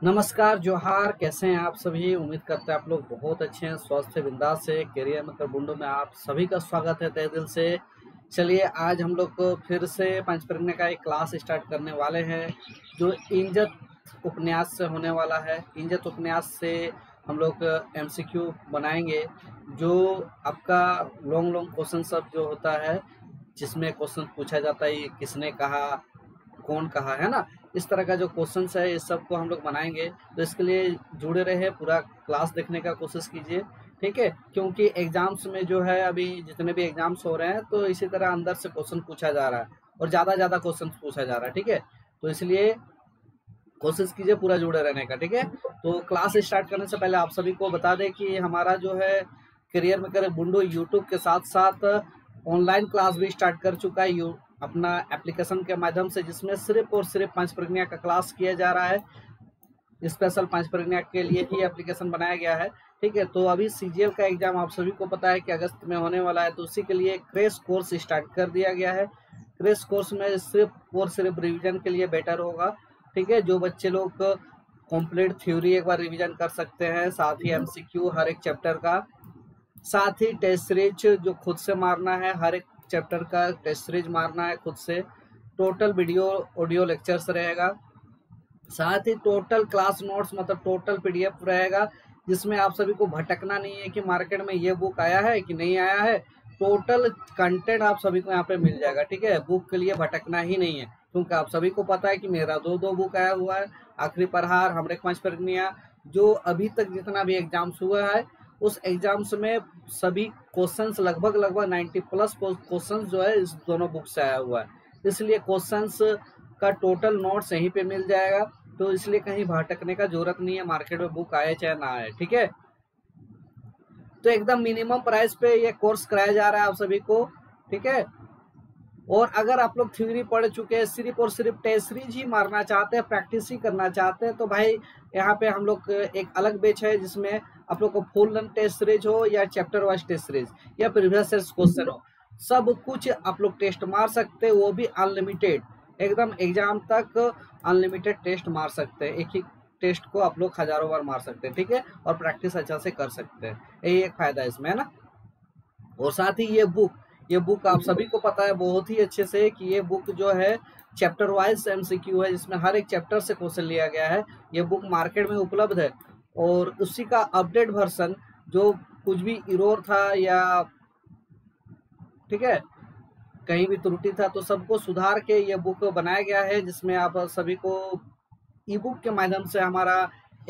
नमस्कार, जोहार। कैसे हैं आप सभी? उम्मीद करते हैं आप लोग बहुत अच्छे हैं, स्वस्थ हैं, बिंदास से। करियर में करबुंडो में आप सभी का स्वागत है तहे दिल से। चलिए, आज हम लोग को फिर से पंचप्रज्ञा का एक क्लास स्टार्ट करने वाले हैं, जो इंजत उपन्यास से होने वाला है। इंजत उपन्यास से हम लोग एमसीक्यू बनाएंगे, जो आपका लॉन्ग लॉन्ग क्वेश्चन सब जो होता है, जिसमें क्वेश्चन पूछा जाता है ये किसने कहा, कौन कहा, है ना। इस तरह का जो क्वेश्चंस है इस सब को हम लोग बनाएंगे। तो इसके लिए जुड़े रहे, पूरा क्लास देखने का कोशिश कीजिए, ठीक है। क्योंकि एग्जाम्स में जो है, अभी जितने भी एग्जाम्स हो रहे हैं, तो इसी तरह अंदर से क्वेश्चन पूछा जा रहा है और ज़्यादा क्वेश्चन पूछा जा रहा है, ठीक है। तो इसलिए कोशिश कीजिए पूरा जुड़े रहने का, ठीक है। तो क्लास स्टार्ट करने से पहले आप सभी को बता दें कि हमारा जो है करियर में करे बुंडू यूट्यूब के साथ साथ ऑनलाइन क्लास भी स्टार्ट कर चुका है अपना एप्लीकेशन के माध्यम से, जिसमें सिर्फ और सिर्फ पंचप्रज्ञा का क्लास किया जा रहा है। स्पेशल पंचप्रज्ञा के लिए ही एप्लीकेशन बनाया गया है, ठीक है। तो अभी सीजीएल का एग्जाम आप सभी को पता है कि अगस्त में होने वाला है, तो उसी के लिए क्रैश कोर्स स्टार्ट कर दिया गया है। क्रैश कोर्स में सिर्फ और सिर्फ रिवीजन के लिए बेटर होगा, ठीक है। जो बच्चे लोग कंप्लीट थ्योरी एक बार रिवीजन कर सकते हैं, साथ ही एमसीक्यू हर एक चैप्टर का, साथ ही टेस्ट सीरीज जो खुद से मारना है, हर एक चैप्टर का टेस्ट सीरीज मारना है खुद से। टोटल वीडियो ऑडियो लेक्चर्स रहेगा, साथ ही टोटल क्लास नोट्स मतलब टोटल पीडीएफ रहेगा, जिसमें आप सभी को भटकना नहीं है कि मार्केट में ये बुक आया है कि नहीं आया है। टोटल कंटेंट आप सभी को यहाँ पे मिल जाएगा, ठीक है। बुक के लिए भटकना ही नहीं है, क्योंकि आप सभी को पता है कि मेरा दो बुक आया हुआ है, आखिरी प्रहार, हमरे पंचप्रज्ञा। जो अभी तक जितना भी एग्जाम्स हुआ है, उस एग्जाम्स में सभी क्वेश्चंस लगभग 90+ क्वेश्चंस जो है इस दोनों बुक से आया हुआ है। इसलिए क्वेश्चंस का टोटल नोट्स यहीं पे मिल जाएगा, तो इसलिए कहीं भटकने का जरूरत नहीं है, मार्केट में बुक आए चाहे ना आए, ठीक है। तो एकदम मिनिमम प्राइस पे ये कोर्स कराया जा रहा है आप सभी को, ठीक है। और अगर आप लोग थ्योरी पढ़ चुके हैं, सिर्फ और सिर्फ टेस्ट सीरीज ही मारना चाहते हैं, प्रैक्टिस ही करना चाहते हैं, तो भाई यहाँ पे हम लोग एक अलग बैच है, जिसमें आप लोग को फुल लेंथ टेस्ट सीरीज हो या चैप्टर वाइज टेस्ट सीरीज या प्रीवियस क्वेश्चन हो, सब कुछ आप लोग टेस्ट मार सकते हैं, वो भी अनलिमिटेड। एकदम एग्जाम तक अनलिमिटेड टेस्ट मार सकते हैं, एक ही टेस्ट को आप लोग हजारों बार मार सकते हैं, ठीक है। और प्रैक्टिस अच्छा से कर सकते हैं, यही एक फायदा है इसमें, है ना। और साथ ही ये बुक आप सभी को पता है बहुत ही अच्छे से कि ये बुक जो है चैप्टर वाइज एमसीक्यू है, जिसमें हर एक चैप्टर से क्वेश्चन लिया गया है। ये बुक मार्केट में उपलब्ध है, और उसी का अपडेट वर्जन, जो कुछ भी इरोर था या ठीक है कहीं भी त्रुटि था, तो सबको सुधार के ये बुक बनाया गया है, जिसमें आप सभी को ई बुक के माध्यम से हमारा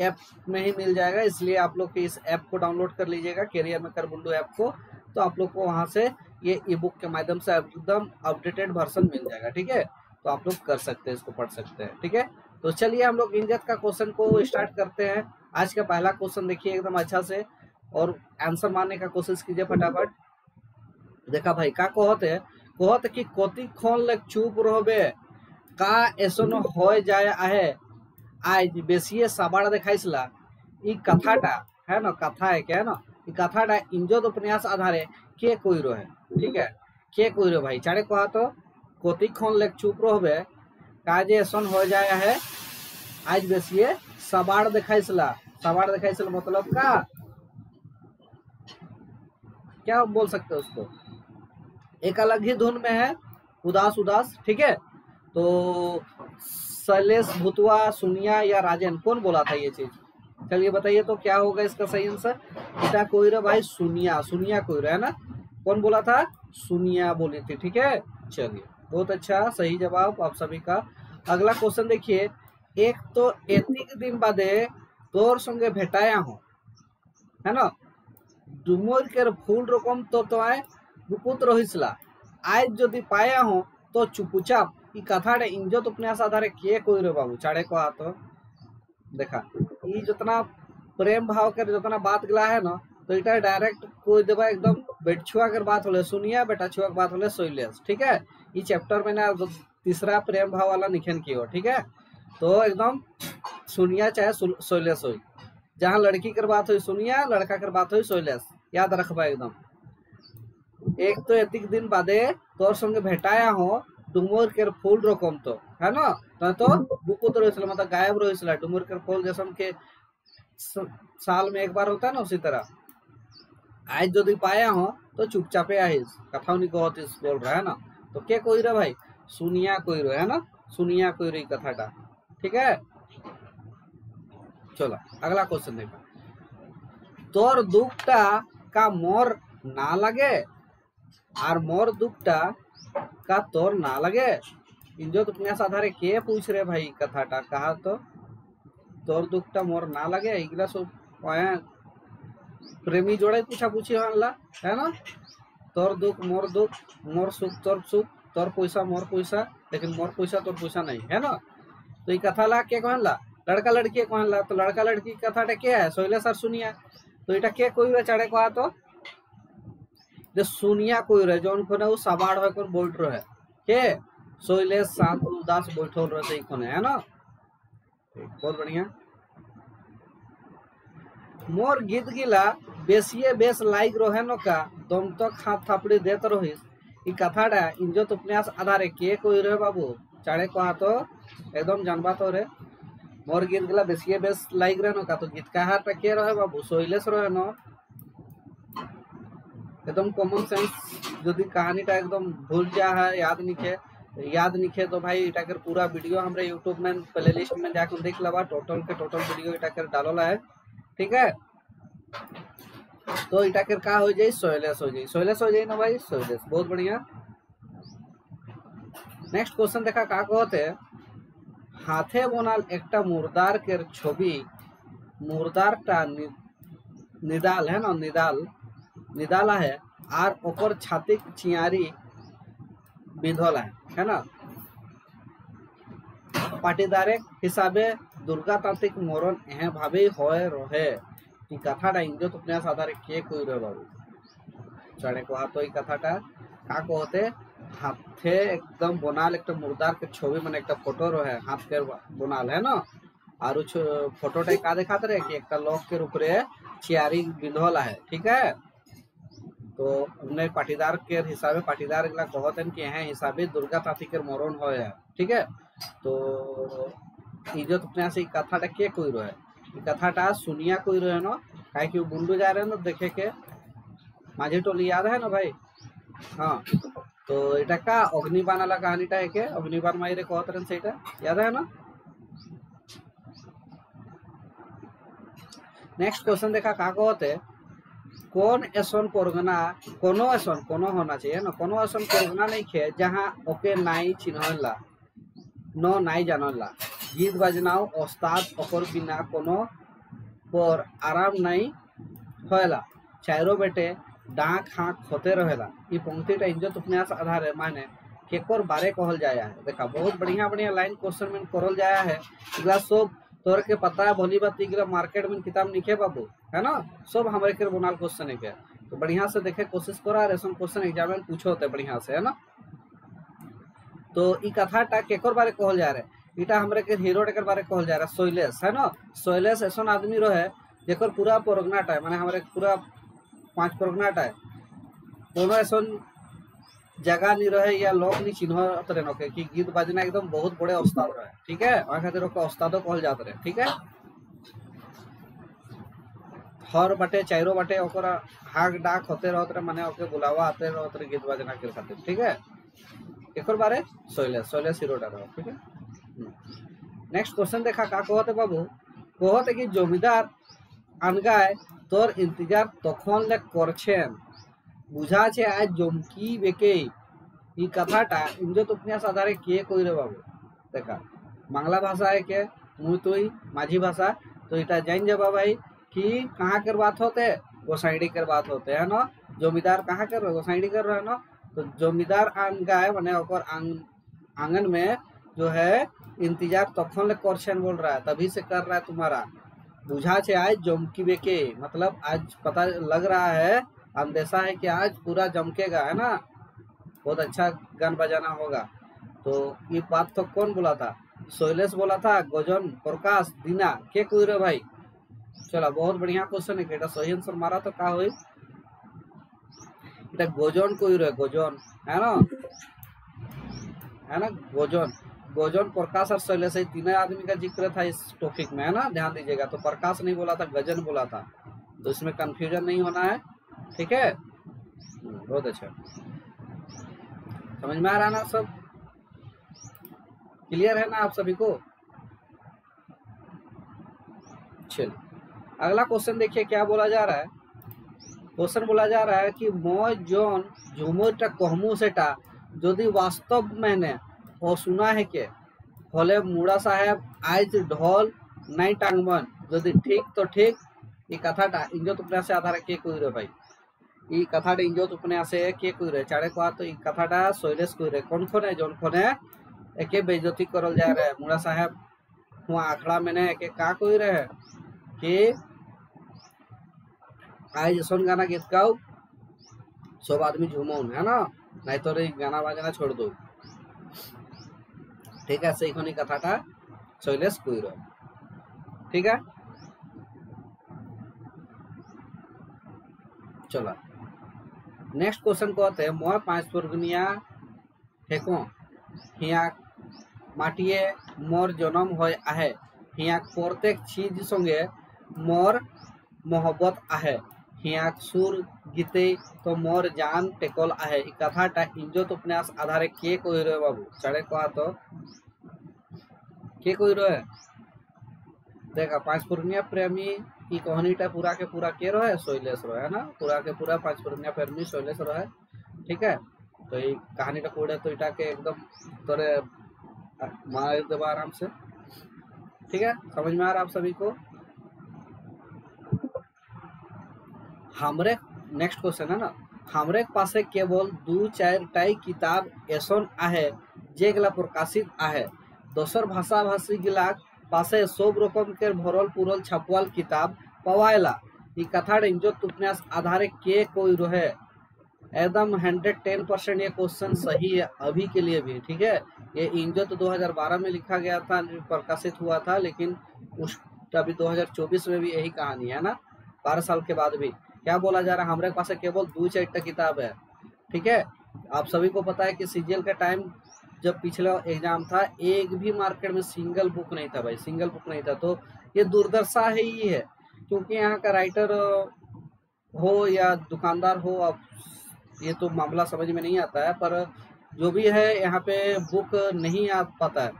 ऐप में ही मिल जाएगा। इसलिए आप लोग इस ऐप को डाउनलोड कर लीजिएगा, करियर में करबुंडू ऐप को। तो आप लोग को वहां से ये ई बुक के माध्यम से एकदम अपडेटेड वर्जन मिल जाएगा, ठीक है। तो आप लोग कर सकते हैं, इसको पढ़ सकते हैं, ठीक है। तो चलिए हम लोग इंजत का क्वेश्चन को स्टार्ट करते हैं। आज का पहला क्वेश्चन देखिए एकदम अच्छा से, और आंसर मारने का कोशिश कीजिए फटाफट। देखा भाई, का कहत कि कति खन लग चुप रहबे, का ऐसन हो जाए आहे आज बेसिए साबाड़ देखाइसला। इ कथाटा है ना, कथा है क्या है ना, इ कथाटा इंजत उपन्यास आधारे के कइरो है, ठीक है। के कइरो भाई चारे कहा तो कति खन लग चुप रहबे, का जे ऐसन हो जाए है आज बेसिए साबाड़ देखाइसला। साबाड़ देखाइसला मतलब का, क्या बोल सकते हो उसको, एक अलग ही धुन में है, उदास उदास, ठीक है। तो शैलेश भूतवा, सुनिया या राजन, कौन बोला था ये चीज? चलिए बताइए तो क्या होगा इसका सही आंसर। बेटा कोई भाई सुनिया, सुनिया कोई है ना, कौन बोला था? सुनिया बोली थी, ठीक है। चलिए बहुत अच्छा, सही जवाब आप सभी का। अगला क्वेश्चन देखिए, एक तो एतिक दिन बादे तोर संगे भेटाया हूँ, है ना, डुमर के फूल रकम तो तोय गुपुत रहिसला, आज जदि पाया हो तो चुपचाप। इ कथाटे इंजत उपन्यास आधारे के कोई रे बाबू चाड़े को तो देखा, इ जितना प्रेम भाव के जितना बात गला है ना, तो इटा डायरेक्ट कोई देवा एकदम बेटछुआ कर बात होले सुनिया, बेटा छुआ बात होले शैलेश, ठीक है। इ चैप्टर में ना तीसरा प्रेम भाव वाला निखन की हो, ठीक है। तो एकदम सुनिया चाहे शैलेश हो, जहाँ लड़की कर बात हुई सुनिया, लड़का कर बात हुई शैलेश, याद रखबा एकदम। एक तो एतिक दिन बादे तोर संगे भेटाया हो, डुमुर के फूल रकम तो है ना तो गुपुत रही मतलब गायब रही डुमुर के फूल जैसा के साल में एक बार होता है ना उसी तरह आज जो पाया हो तो चुपचापे आइस कथा नहीं कहतीस बोल रहा है ना। तो क्या कोई रहा भाई सुनिया कोई रहा है ना सुनिया कोई रही कथाटा ठीक है। चलो अगला क्वेश्चन देखा तोर दुखटा का मोर ना लगे और मोर दुखटा का तोर ना लगे इन जो उपन्यास आधारे के पूछ रहे भाई कथाटा कहा तो तोर दुखटा मोर ना लगे इगला सब प्रेमी जोड़े पूछा पूछी वाला है ना तोर दुख मोर सुख तोर पैसा मोर पैसा लेकिन मोर पैसा तोर पैसा नहीं है ना। तो ये कथा ला के कहला लड़का लड़की कहला तो लड़का लड़की कथा क्या है शैलेश और सुनिया तो इटा के कोई रे चढ़े कहा तो जे सुनिया कोई रहे जो उनको सवार होकर बैठ रहे के शैलेश शांतनु दास बैठल रहे कोने है ना। बहुत बढ़िया मोर गीत गिला बेसिए बेस लाइक रहे न का दम तक हाथ थापड़ी देत रहिस ई कथाटा इंजत उपन्यास आधारे के कोई रहे बाबू चाड़े कहा तो एकदम जानबा तो रे मोर गीत गिला बेसिए बेस लाइक रहे न का तो गीतकार टा के रहे बाबू शैलेश रहे न एकदम कॉमन सेंस यदि कहानीटा एकदम भूल जा है याद निखे तो भाई इटा कर पूरा वीडियो हमरे यूट्यूब में प्लेलिस्ट में जाकर देख लवा टोटल के टोटल वीडियो इटा कर डालला है ठीक है। तो इटा कर का हो जाए शैलेश हो जाए ना भाई शैलेश बहुत बढ़िया। नेक्स्ट क्वेश्चन देखा का कहते हाथे बनाल एकटा मुर्दार के छवि मुर्दारटा निदाल है ना निदाला है और ओकर छाती चियारी बिंधल है ना पाटीदारे हिसाबे दुर्गा तांत्रिक मरण एह भावे होए रहे ई कथाटा इंजत उपन्यास आधारे के कोई रहे बाबू चढ़े कहा तो ई कथाटा का कहते हाथे एकदम बनाल एक मुर्दार के छवि मैंने एक फोटो रहे हाथ के बनाल है ना और फोटोटा का दिखाते रहे कि एक लोक के ऊपरे चियारी बिंधल है ठीक है। तो उन्हें पाटीदार के हिसाबे पाटीदार कहते हैं कि यहाँ हिसाबे दुर्गा तांती के मरण हो ठीक है। तो इज्जत उपन्यास कथाटा के कोई रहे कथाटा सुनिया कोई रहे ना कहे कि बुंडू जा रहे ना देखे के माझी टोली याद है ना भाई हाँ। तो इटा का अग्निबाण वाला कहानीटा है के अग्निबाण माई रे कहते रहे सेटा याद है ना। नेक्स्ट क्वेश्चन देखा का कहते कौन ऐसन परगना कोनो होना चाहिए ना कोनो ऐसन परगना नहीं खे जहाँ ओके नाई चिन्हला नो नाई जानला गीत बजनाओ ओस्ताद ओकर बिना कोनो पर आराम नहीं होएला चारों बेटे डाक हाँक होते रहेला ये पंक्तिटा इंजत उपन्यास आधारे माने केकर बारे कहल जाया है। देखा बहुत बढ़िया बढ़िया लाइन क्वेश्चन में करल जाया है इगला सब तोर के पता है भली बात इगला मार्केट में किताब निके बाबू है ना सब हमारे के बनाल क्वेश्चन है तो बढ़िया से देखे कोशिश करा रेशन क्वेश्चन एग्जाम में पूछो होते बढ़िया से है ना। तो ई कथाटा केकर बारे कहल जा रहे इटा हमरे के हीरो के बारे कहल जा रहा शैलेश है ना शैलेश ऐसा आदमी रहे जेकर पूरा परगनाटा है माने हमारे पूरा 5 परगनाटा है कोनो ऐसा जगह नहीं रहे या लोग नहीं चिन्ह रहे नके कि गीत बजना एकदम बहुत बड़े उस्ताद रहे ठीक है वहाँ खातिर उस्तादों कहल जाते रहे ठीक है। हर बाटे चारों बाटे ओकरा हाक डाक होते रहते रहे माने ओके बुलावा आते रहते रहे गीत बजना के खातिर ठीक है। एक बारे शैलेश हीरोटा रहे ठीक है। नेक्स्ट क्वेश्चन देखा का कहते बाबू कहते कि जमीदार आनगाय तोर इंतजार तखन ले करछेन बुझा छे आज जमकी बेके ई कथाटा इंजत उपन्यास आधारे के कोई रे बाबू देखा बांग्ला भाषा है के मुई तुई माझी भाषा तो इटा जान जाबा भाई कि कहाँ कर बात होते गोसाइडी कर बात होते है ना जमीदार कहाँ कर गोसाइडी कर रहे ना तो जमीदार आनगाय माने ओकर आंगन में जो है इंतजार तखन ले करछेन बोल रहा है तभी से कर रहा है तुम्हारा बुझा छे आज जमकी बेके मतलब आज पता लग रहा है अंदेशा है कि आज पूरा जमकेगा है ना बहुत अच्छा गान बजाना होगा। तो ये बात तो कौन बोला था शैलेश बोला था गजन प्रकाश दीना के कोई रे भाई चला बहुत बढ़िया क्वेश्चन है बेटा सही आंसर मारा तो का हुई इटा गजन कोई रे गजन है ना है ना। गोजन, गोजन, प्रकाश और शैलेश, तीनों आदमी का जिक्र था इस टॉपिक में, है ना, ध्यान दीजिएगा। तो प्रकाश नहीं बोला था, गजन बोला था, तो इसमें कंफ्यूजन नहीं होना है, ठीक है। बहुत अच्छा, समझ में आ रहा ना सब, क्लियर है ना आप सभी को। चलिए अगला क्वेश्चन देखिए क्या बोला जा रहा है। क्वेश्चन बोला जा रहा है कि मैं जोन झुमुरटा कहमु सेटा यदि वास्तव मैंने और सुना है कि हले मुड़ा साहेब आज ढोल नहीं टांगबन यदि ठीक तो ठीक। ये कथाटा इंजत उपन्यास आधार के कइरे भाई, ये कथाटा इंजत उपन्यास के कइरे चारे को तो ये कथाटा शैलेश कइरे कोन खने जोन खने एके बेइज्जती करल जा रहा है मुड़ा साहेब हुआ आखड़ा मैंने एके का कइरे है कि आज सुन गाना गीत गाओ सब आदमी झूमौन, है ना, नहीं तो गाना बाजना छोड़ दो, ठीक है। से कथाटा शैलेश कइरे, ठीक है। चलो नेक्स्ट क्वेश्चन कहते हैं मैं 5 फरगुनिया फेंको हिया माटिए मोर जन्म होय आहे हिया प्रत्येक चीज संगे मोर मोहब्बत आहे हिया सुर गीते तो मोर जान टेकल आहे। ई कथाटा इंजत उपन्यास आधारे के कइरे बाबू चढ़े कहा तो के कइरे देखा 5 फरगुनिया प्रेमी ई कहानीटा पूरा के पूरा के रहे शैलेश रहे, है ना, पूरा के पूरा 5 फरगुनिया प्रेमी शैलेश रहे, ठीक है। तो ये कहानीटा कोड़े तो इटा के एकदम तोरे मार देवा आराम से, ठीक है। समझ में आ रहा आप सभी को। हमरे नेक्स्ट क्वेश्चन है ना, हमरे पासे केवल 2-4 किताब ऐसन आहे जेगला प्रकाशित आहे दोसर भाषा भाषी गिला पासे सब रकम के भरल पुरल छपवाल किताब पवायला। ई कथा इंजत उपन्यास आधारे के कोई रहे एकदम 110% ये क्वेश्चन सही है अभी के लिए भी, ठीक है। ये इंजत 2012 में लिखा गया था, प्रकाशित हुआ था, लेकिन उस अभी 2024 में भी यही कहानी है ना, 12 साल के बाद भी। क्या बोला जा रहा है, हमारे पास केवल 2-4 किताब है, ठीक है। आप सभी को पता है कि सीजीएल का टाइम जब पिछला एग्जाम था एक भी मार्केट में सिंगल बुक नहीं था भाई, सिंगल बुक नहीं था। तो ये दुर्दशा ही है, क्योंकि यहाँ का राइटर हो या दुकानदार हो, अब ये तो मामला समझ में नहीं आता है, पर जो भी है यहाँ पे बुक नहीं आ पाता है।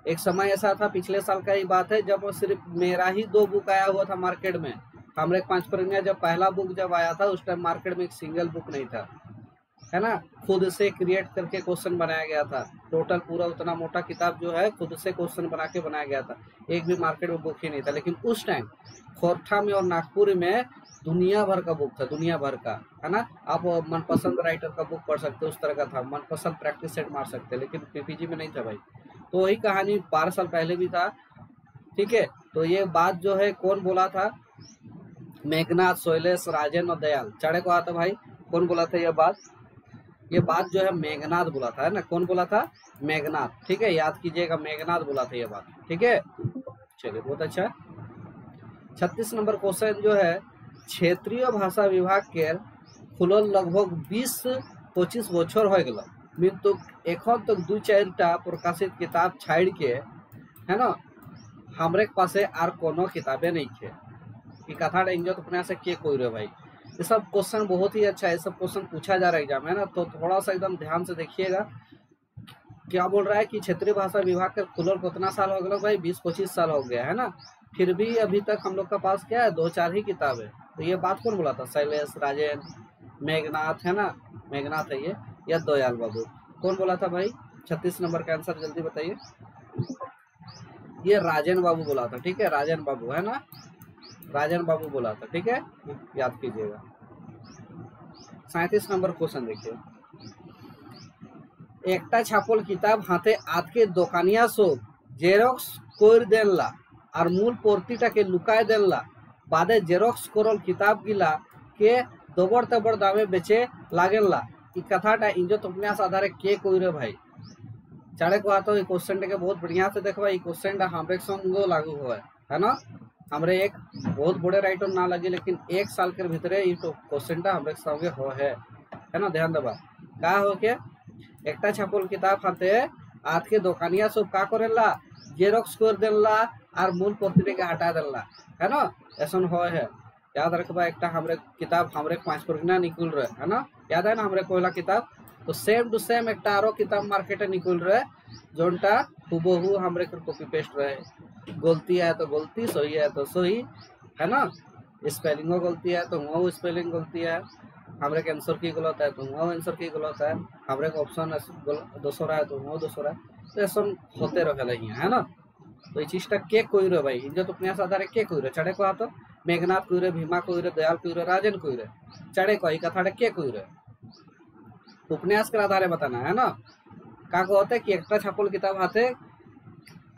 एक समय ऐसा था, पिछले साल का ही बात है, जब सिर्फ मेरा ही 2 बुक आया हुआ था मार्केट में। हमरे 5 फरवरी जब पहला बुक जब आया था उस टाइम मार्केट में एक सिंगल बुक नहीं था, है ना। खुद से क्रिएट करके क्वेश्चन बनाया गया था, टोटल पूरा उतना मोटा किताब जो है खुद से क्वेश्चन बना के बनाया गया था, एक भी मार्केट में बुक ही नहीं था। लेकिन उस टाइम खोरठा में और नागपुर में दुनिया भर का बुक था, दुनिया भर का, है ना। आप मनपसंद राइटर का बुक पढ़ सकते, उस तरह का था, मनपसंद प्रैक्टिस सेट मार सकते, लेकिन पीपीजी में नहीं था भाई। तो वही कहानी 12 साल पहले भी था, ठीक है। तो ये बात जो है कौन बोला था, मेघनाथ, शैलेश, राजन और दयाल चारे को आता भाई, कौन बोला था ये बात जो है मेघनाथ बोला था, है ना। कौन बोला था, मेघनाथ, ठीक है, याद कीजिएगा, मेघनाथ बोला था ये बात, ठीक है। चलिए बहुत अच्छा। 36 नंबर क्वेश्चन जो है, क्षेत्रीय भाषा विभाग के खुलल लगभग 20-25 बछर हो गल किंतु एखन तक 2-4 प्रकाशित किताब छाड़ के, है ना, हमरे पासे आर कोनो किताबें नहीं थे। ये कथा इंजत उपन्यास के कोई रे भाई। ये सब क्वेश्चन बहुत ही अच्छा है, ये सब क्वेश्चन पूछा जा रहा है एग्जाम, है ना। तो थोड़ा सा एकदम ध्यान से देखिएगा। क्या बोल रहा है कि क्षेत्रीय भाषा विभाग का खुलल कितना साल हो गया भाई, 20-25 साल हो गया, है ना। फिर भी अभी तक हम लोग का पास क्या है, 2-4 ही किताब है। तो ये बात कौन बोला था, शैलेश, राजेन, मेघनाथ, है ना, मेघनाथ है ये, या दयाल बाबू, कौन बोला था भाई। 36 नंबर का आंसर जल्दी बताइए। ये राजन बाबू बोला था, ठीक है, राजन बाबू, है ना, राजन बाबू बोला था, ठीक है, याद कीजिएगा। 37 नंबर क्वेश्चन देखिए, एकटा छापल किताब हाथे आतके दोकानिया सब जेरक्स कर देनला और मूल प्रतिटाके लुकाय देनला बादे जेरक्स करल किताब गिला के दबड़ तबड़ दामे बेचे लागेनला। ई कथाटा इंजत उपन्यास आधारे के कइरे भाई। चारे को आता है क्वेश्चन के बहुत बढ़िया से देखो, ये क्वेश्चन हमरे संग लागू हुआ है ना। हमरे एक बहुत बड़े राइटर ना लगे, लेकिन 1 साल के भीतर ये क्वेश्चन हमरे संगे हो है ना। ध्यान देवा का हो के एकटा छापल किताब हाते आज के दोकानिया सब का करेला जेरॉक्स कर देला और मूल प्रति के हटा देला है ना। ऐसा है याद रखबा एक हमरे किताब हमरे 5 परगना निकल रहे है ना, याद है ना हमरे पहला किताब। तो सेम टू सेम एक आरो किताब मार्केटे निकल रहे जोनटा हुबहू हमरे कॉपी पेस्ट रहे, गलती है तो गलती, सही है तो सही है ना, स्पेलिंग गलती है तो वो स्पेलिंग गलती है, हमरे के आंसर की गलत है तो वो आंसर की गलत है, हमरे का ऑप्शन दूसरा है तो वो दूसरा है। तो ऐसा होते रहे है ना। तो ये चीजटा के कोई रे भाई इंजत उपन्यास आधारे के कोई रे चढ़े को तो मेघनाथ कोई रे, भीमा कोई रे, दयाल कोई रे, राजन कोई रे, चढ़े को कथा के कोई रे उपन्यास के आधारे बताना है ना। का कहते कि एक छापल किताब हाथे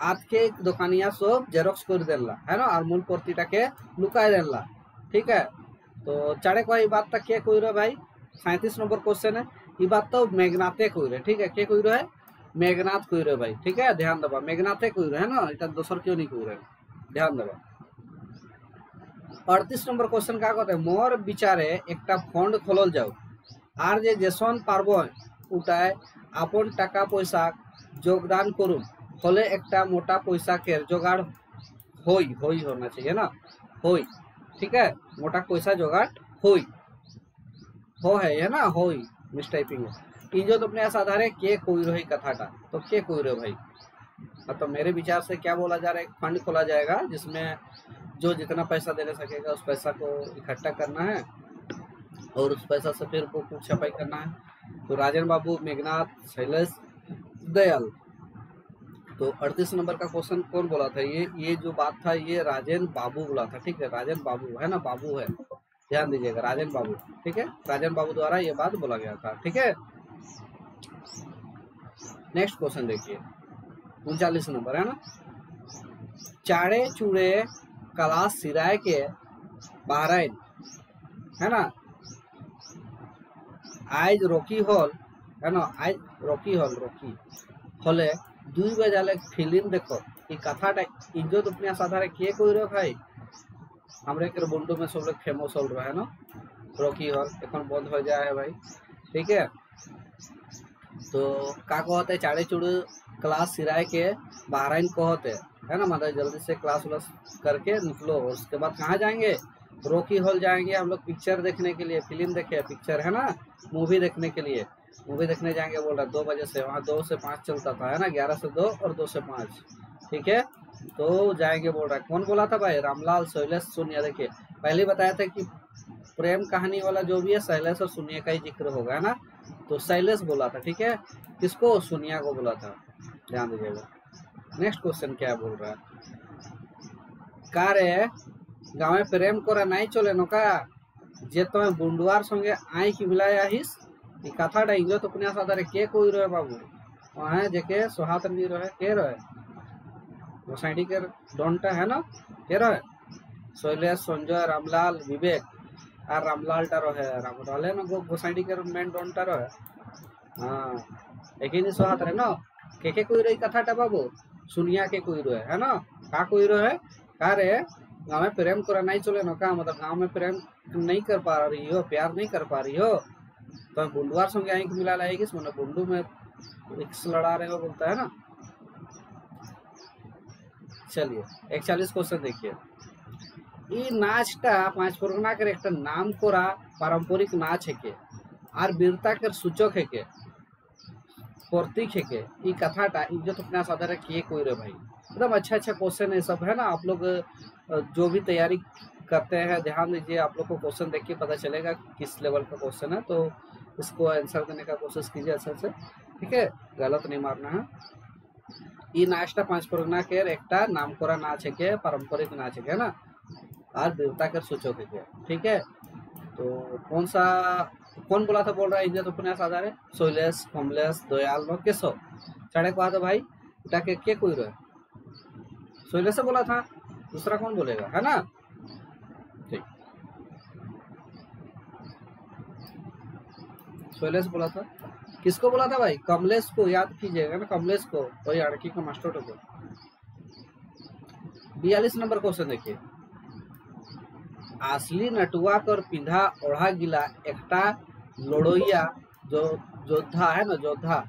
आज के दोकानिया सब जेरॉक्स कर देला है ना और मूल प्रतिटा के लुकाई देला, ठीक है। तो चढ़े को ये बात के कोई रे भाई 37 नंबर क्वेश्चन है, ये बात तो मेघनाथे कोई रे, ठीक है। के कोई रे मेघनाथ कोई रे भाई, ठीक है, ध्यान देवा मेघनाथे कोई रे है ना, इतना दोसर क्यों नहीं कोई रे, ध्यान देवा। 38 नंबर क्वेश्चन का कहते मोर विचारे एक फंड खोलल जाओ और जे जेसन पारबो उठाए अपन टाका पैसा योगदान करूँ फले एक मोटा पैसा के जोगाड़ होई होना चाहिए ना, होई, ठीक है, मोटा पैसा जोगाड़ होई हो है ना, होई मिसटाइपिंग है। इंजो तो अपने आधारे के कोई रही कथाटा तो के कोई रहे भाई, मतलब मेरे विचार से क्या बोला जा रहा है एक फंड खोला जाएगा जिसमें जो जितना पैसा देने सकेगा उस पैसा को इकट्ठा करना है और उस पैसा से फिर बुक छपाई करना है। तो राजन बाबू, मेघनाथ, शैलेश, दयाल। तो 38 नंबर का क्वेश्चन कौन बोला था, ये जो बात था ये राजन बाबू बोला था, ठीक है, राजन बाबू है ना, बाबू है, ध्यान दीजिएगा राजन बाबू, ठीक है, राजन बाबू द्वारा ये बात बोला गया था, ठीक है। नेक्स्ट क्वेश्चन देखिए 39 नंबर है ना, चाड़े चूड़े कलाश सिराय के बहराइन है ना, आज रॉकी हॉल है ना, आज रॉकी हॉले 2 बजाले फिल्म देखो ये कथाटा इज्जत उपन्यास आधारे के कोई रे भाई हमरे के बंडू में सब लोग फेमस हो रहा है ना, रॉकी हॉल এখন बंद हो जाए है भाई, ठीक है। तो का कहते हैं चाड़े चूड़े क्लास सिराय के बहराइन कहते है ना, मतलब जल्दी से क्लास करके निकलो और उसके बाद कहाँ जाएंगे, रॉकी हॉल जाएंगे हम लोग पिक्चर देखने के लिए, फिल्म देखे पिक्चर है ना, मूवी देखने के लिए, मूवी देखने जाएंगे बोल रहा 2 बजे से, वहाँ 2 से 5 चलता था है ना, 11 से 2 और 2 से 5, ठीक है। तो जाएंगे बोल रहा है, कौन बोला था भाई, रामलाल, शैलेश, सोनिया। देखिए पहले बताया था कि प्रेम कहानी वाला जो भी है शैलेश और सोनिया का ही जिक्र होगा है ना, तो शैलेश बोला था, ठीक है, किसको, सोनिया को बोला था, ध्यान दीजिएगा। नेक्स्ट क्वेश्चन क्या बोल रहा है, का रे गाँव में प्रेम करा नहीं चले नका जे तुम बुंडुआर संगे आई कि मिलाया हिस ई कथाटा इंजत उपन्यास आधारे के कोई रहे बाबू वहाँ जेके सोहात नहीं रहे के रहे गोसाई के डोनटा है ना, के रहे शैलेश, संजय, रामलाल, विवेक और रामलाल टा रहे, रामलाल है ना गोसाई के मेन डोनटा रहे, हाँ एक ही सोहात रहे ना, के कोई रही कथाटा बाबू सुनिया के कोई रहे है ना, का कोई रहे का रे गाँव में प्रेम करा नहीं चले न का, मतलब गाँव में प्रेम नहीं कर पा रही हो, प्यार नहीं कर पा रही हो तो बुंडुआर संगे आई मिला लाएगी, मतलब बुंडू में रिक्स लड़ा रहे हो बोलता है ना। चलिए 41 क्वेश्चन देखिए, ई नाचटा 5 परगना के एक नाम कोरा पारंपरिक नाच है के और वीरता के सूचक है के प्रतीक है के ई कथाटा इज्जत उपन्यास आधार किए कोई रे भाई, एकदम अच्छा क्वेश्चन है सब है ना। आप लोग जो भी तैयारी करते हैं ध्यान दीजिए, आप लोग को क्वेश्चन देख के पता चलेगा किस लेवल का क्वेश्चन है, तो इसको आंसर देने का कोशिश कीजिए अच्छे से, ठीक है, गलत नहीं मारना है। ये नाचटा 5 परगना के एक नाम करा नाच है के पारंपरिक नाच है ना और वीरता के सूचक है, ठीक है। तो कौन बोला था बोल रहा है इज्जत उपन्यास आधारे, शैलेश, कमलेश, दयाल व केशव। चढ़े को तो भाई इटा के कोई रहे शैलेश से बोला था, दूसरा कौन बोलेगा है ना, ठीक शैलेश बोला था। किसको बोला था भाई, कमलेश को, याद कीजिएगा ना कमलेश को, वही अड़की का मास्टर को। 42 नंबर क्वेश्चन देखिए, असली नटुआ कर पिंधा ओढ़ा गिला एकटा लड़ोइया जो योद्धा है ना, योद्धा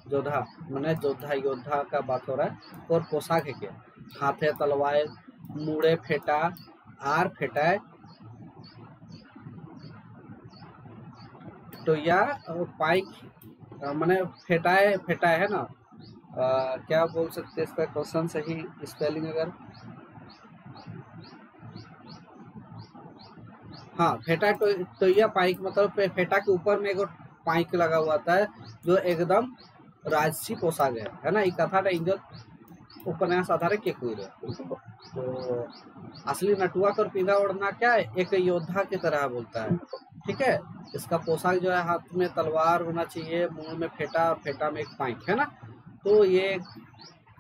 जोधा मैंने जोधा योद्धा का बात हो रहा है। और पोशाक है क्या, हाथे तलवार, मुड़े फेटा, आर फेटाए, तो या पाइक मैंने फेटाए, फेटाए है ना, क्या बोल सकते हैं इसका क्वेश्चन सही स्पेलिंग अगर, हाँ फेटा तो यह पाइक मतलब फेटा के ऊपर में एक पाइक लगा हुआ था जो एकदम राजसी पोशाक है ना। ये कथा इंजो उपन्यास आधार के कोई तो असली नटुआ कर पीला ओढ़ना क्या है, एक योद्धा की तरह बोलता है। ठीक है, इसका पोशाक जो है हाथ में तलवार होना चाहिए, मुंह में फेटा और फेटा में एक पाइक है ना, तो ये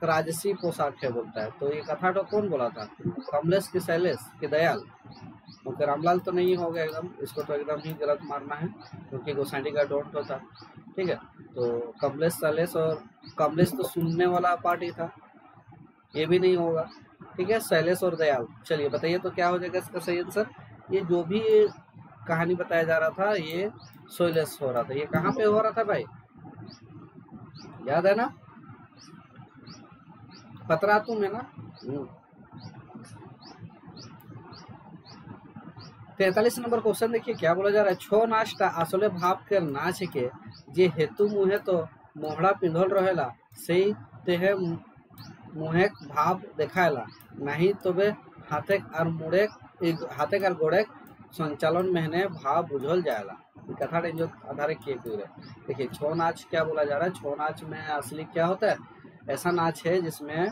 राजसी पोशाक है बोलता है। तो ये कथा तो कौन बोला था, कमलेश की शैलेश की दयाल, क्योंकि रामलाल तो नहीं होगा एकदम, इसको तो एकदम ही गलत मारना है क्योंकि गोसाइडी का डोंट होता। ठीक है, तो कमलेश शैलेश, और कमलेश तो सुनने वाला पार्टी था, ये भी नहीं होगा। ठीक है, शैलेश और दयाल। चलिए बताइए तो क्या हो जाएगा इसका सही आंसर। ये जो भी कहानी बताया जा रहा था ये शैलेश हो रहा था। ये कहाँ पे हो रहा था भाई, याद है ना, पतरातू में ना। 43 नंबर क्वेश्चन देखिए क्या बोला जा रहा है। छो नाचटा आसले भाव के नाच के जे हेतु मुहे तो मोहड़ा पिंधल रहेला से तेहे मुहे भाव देखायला नहीं तबे हाथेक और मुड़े हाथेक और गोड़े संचालन महीने भाव बुझल जाएला। कथा जो आधारे किए हुए देखिए छो नाच क्या बोला जा रहा है। छो नाच में असली क्या होता है, ऐसा नाच है जिसमें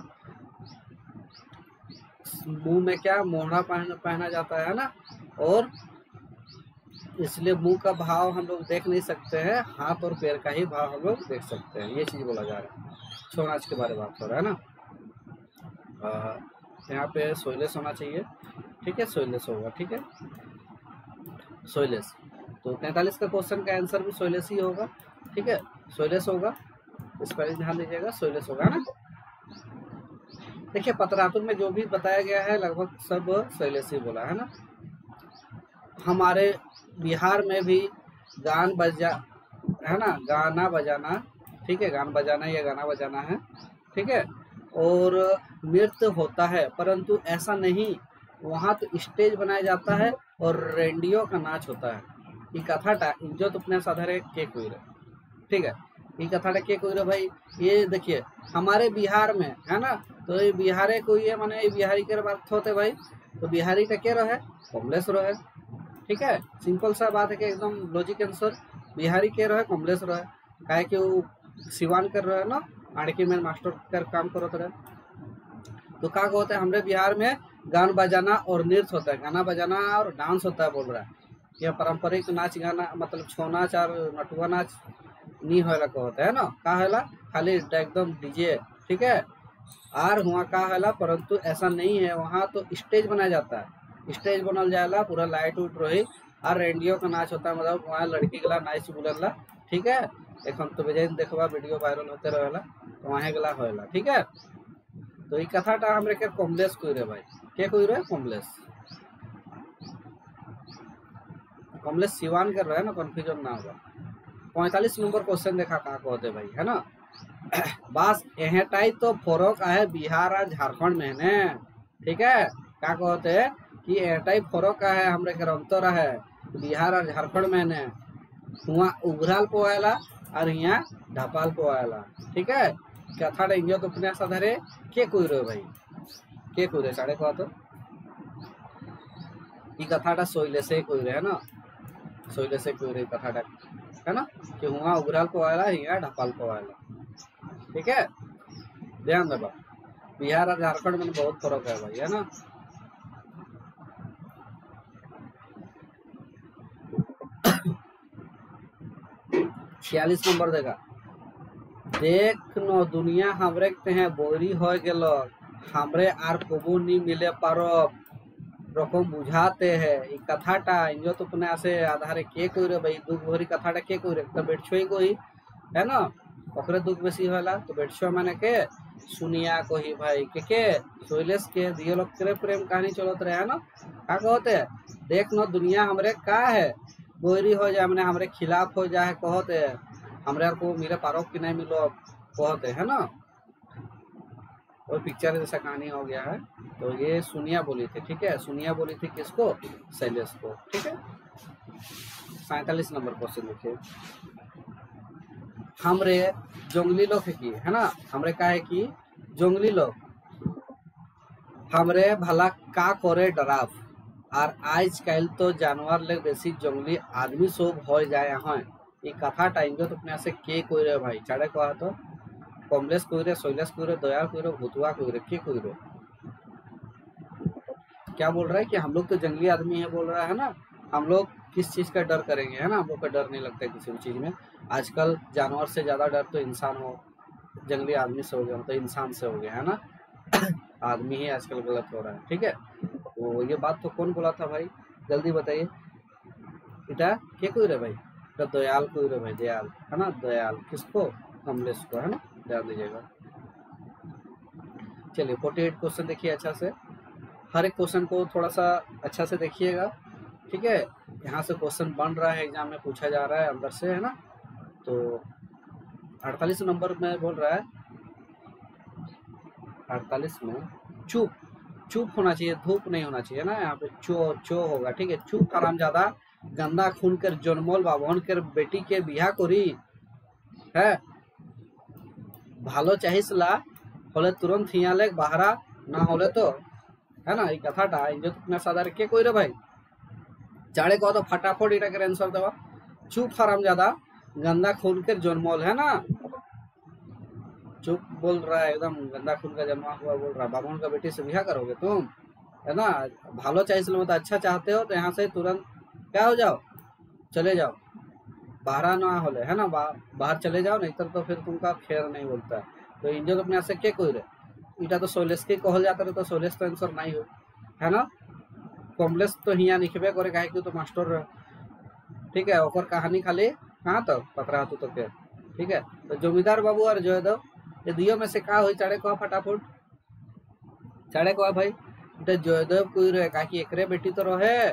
मुंह में क्या मोहरा पहना जाता है ना, और इसलिए मुंह का भाव हम लोग देख नहीं सकते हैं, हाथ और पैर का ही भाव हम लोग देख सकते हैं। ये चीज बोला जा रहा है, छो नाच के बारे में बात हो रहा है ना। यहाँ पे शैलेश होना चाहिए। ठीक है, शैलेश होगा। ठीक है, शैलेश। तो 43 का क्वेश्चन का आंसर भी शैलेश ही होगा। ठीक है, शैलेश होगा, इस पर ध्यान दीजिएगा, शैलेश होगा ना। देखिए पतरातुर में जो भी बताया गया है लगभग सब शैलेश ही बोला है ना। हमारे बिहार में भी गान बजा है ना, गाना बजाना। ठीक है, गान बजाना या गाना बजाना है। ठीक है, और नृत्य होता है, परंतु ऐसा नहीं, वहाँ तो स्टेज बनाया जाता है और रेडियो का नाच होता है। ये कथा जो तो अपने साधारण के कोई रहे। ठीक है, ये कथा के कोई रहे भाई। ये देखिए हमारे बिहार में है ना, तो ये बिहारे कोई है माने ये बिहारी के बात होते भाई, तो बिहारी का क्या रहे, कमलेश रहे। ठीक है, सिंपल सा बात है कि एकदम लॉजिक आंसर, बिहारी के रहे कमलेश रहे, काहे कि वो सिवान कर रहे ना, आड़की में मास्टर कर काम करो रहे। तो क्या होता है हमारे बिहार में गान बजाना और नृत्य होता है, गाना बजाना और डांस होता है बोल रहा है। यह पारंपरिक नाच गाना मतलब छो नाच और नटुआ नाच नहीं होला कहते है ना, का होला खाली एकदम डीजे। ठीक है, आर हुआ का होला, परंतु ऐसा नहीं है, वहाँ तो स्टेज बनाया जाता है, स्टेज बनल जाएला, पूरा लाइट उट रही और रेडियो का नाच होता है, मतलब वहाँ लड़की गला नाच बुलला। ठीक है, एक तो बेजाइन देखबा वीडियो वायरल होते रहेला, तो वहाँ गला होला। ठीक है, तो ये कथाटा हमरे के कमलेश कोई रे भाई, के कोई रे कमलेश, कमलेश सिवान कर रहा है ना, कंफ्यूजन ना होगा। 45 नंबर क्वेश्चन देखा का कहते भाई है ना। बस एहटाई तो फरक है बिहार और झारखंड में ने। ठीक है, क्या कहते हैं कि एहटाई फरक है हमरे के अंतर है बिहार और झारखंड में ने, वहाँ उघराल पोआला और यहाँ ढपाल पोआला। ठीक है, कथा इंजो तो उपन्यास आधारे के कोई रे भाई, के कोई रे साढ़े कह तो ये कथाटा शैलेश से कोई रे है ना, शैलेश से कोई रे कथाटा है ना, कि वहाँ उघराल पोआला यहाँ ढपाल पोआला। ठीक है, ध्यान देगा, बिहार और झारखंड में बहुत फर्क है भाई है ना। छियालीस नंबर देगा, देख नो दुनिया हमरे हैं बोरी हो गेलो, हमरे आर कबू नहीं मिले पारो रकम बुझाते हैं। ये कथाटा इंजो तो अपने से आधारे के कोई रे भाई, दुख भरी कथाटा के कोई रे, तो बैठो ही कोई है ना, ओकरे दुख बेसी होला तो बैठो माने के सुनिया को ही भाई के शैलेश के दियो लोग तेरे प्रेम कहानी चलत रहे है ना। क्या कहते हैं, देख नो दुनिया हमरे का है बोरी हो जाए, मैंने हमरे खिलाफ हो जाए कहते हैं, हमारे को मिले पारो कि नहीं मिलो कहते है ना, और पिक्चर जैसा कहानी हो गया है। तो ये सुनिया बोली थी, ठीक है, सुनिया बोली थी किसको, शैलेश को, ठीक है। 47 नंबर क्वेश्चन देखिए, हमरे जंगली लोग है की, है ना, हमरे का है कि जंगली लोग हमरे भला का करे डराव, और आज कल तो जानवर ले बेसी जंगली आदमी सब हो जाए हैं। ये कथा टाइम जो तुमने से के कोई रे भाई चाड़े कहा तो कमलेश कोई रे, शैलेश कोई रे, दयाल कोई रे, भूतवा कोई रे, के कोई रे, क्या बोल रहा है कि हम लोग तो जंगली आदमी है बोल रहा है ना, हम लोग किस चीज का डर करेंगे, है ना, हम लोग का डर नहीं लगता है किसी भी चीज में। आजकल जानवर से ज्यादा डर तो इंसान हो, जंगली आदमी से हो गया तो इंसान से हो गया, है ना। आदमी ही आजकल गलत हो रहा है, ठीक है। तो ये बात तो कौन बोला था भाई, जल्दी बताइए। इटा के कोई रे भाई, तो दयाल कोई रे भाई, दयाल, है ना, दयाल किसको, कमलेश को, है ना, ध्यान दीजिएगा। चलिए 48 क्वेश्चन देखिए अच्छा से, हर एक क्वेश्चन को थोड़ा सा अच्छा से देखिएगा, ठीक है। यहाँ से क्वेश्चन बन रहा है, एग्जाम में पूछा जा रहा है अंदर से, है ना। तो 48 नंबर में बोल रहा है, 48 में चुप, चुप होना चाहिए, धूप नहीं होना चाहिए ना, यहाँ पे चो चो होगा, ठीक है। चुप हरामजादा गंदा खून कर जन्मल बाबन कर बेटी के बिहा करी है, भालो चाहिसला हले तुरंत हियाले बाहरा ना होले तो, है ना। ये कथाटा इज्जत अपना सादार के कोई रे भाई चाड़े कहो तो फटाफट इटा के आंसर देवा। चुप हरामजादा गंदा खून कर जन्मल, है ना, चुप बोल रहा है, एकदम गंदा खून का जन्मा हुआ बोल रहा है, बाबन का बेटी से बिहा करोगे तुम, है ना। भालो चाहिए मतलब अच्छा चाहते हो तो यहाँ से तुरंत क्या हो जाओ, चले जाओ, बाहर ना होले, है ना, बाहर चले जाओ, नहीं तो फिर तुमका खेर नहीं बोलता है। तो इंजो अपने से के कोई रे, इटा तो शैलेश के कहल जाता रहे, तो शैलेश तो आंसर नहीं हो, है ना। कमलेश तो हिया निखबे करे काहे कि तो मास्टर रहे, ठीक है, ओकर कहानी खाली कहाँ तक पकड़ा तू तो के, ठीक है। तो जमींदार बाबू और जयदेव ये दियो में से का हुई चाड़े कहा फटाफट, चाड़े कहा भाई, इटा जयदेव कोई रहे का कि एकरे बेटी तो रहे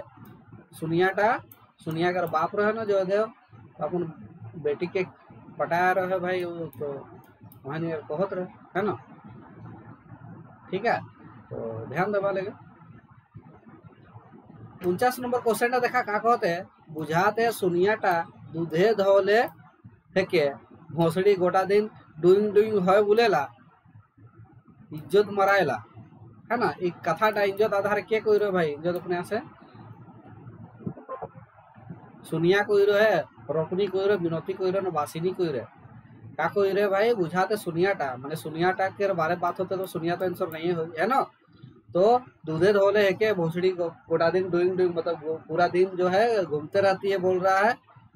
सुनियाटा, सुनिया कर बाप रहे ना जयदेव, अपन बेटी के पटाया रहे भाई, वो तो वहां कहत रहे, है ना, ठीक है। तो ध्यान देवा लगे। 49 नंबर क्वेश्चन देखा का कहते हैं, बुझाते सुनियाटा दूधे धोले থেকে भोसड़ी गोटा दिन डुइंग डुइंग है बोलेला इज्जत मराएला, है ना। एक कथाटा इज्जत आधार के कोई रो भाई, इज्जत अपने से सुनिया कोई रो है, रोपनी कोई रो, विनोती कोई रो, न बासिनी कोई रे, का कोई रे भाई, बुझाते सुनियाटा माने सुनियाटा के बारे बात होते तो सुनिया तो आंसर नहीं है ना। तो दूधे धोले है के भोसड़ी गोटा दिन डुइंग डुइंग मतलब पूरा दिन जो है घूमते रहती है बोल रहा है,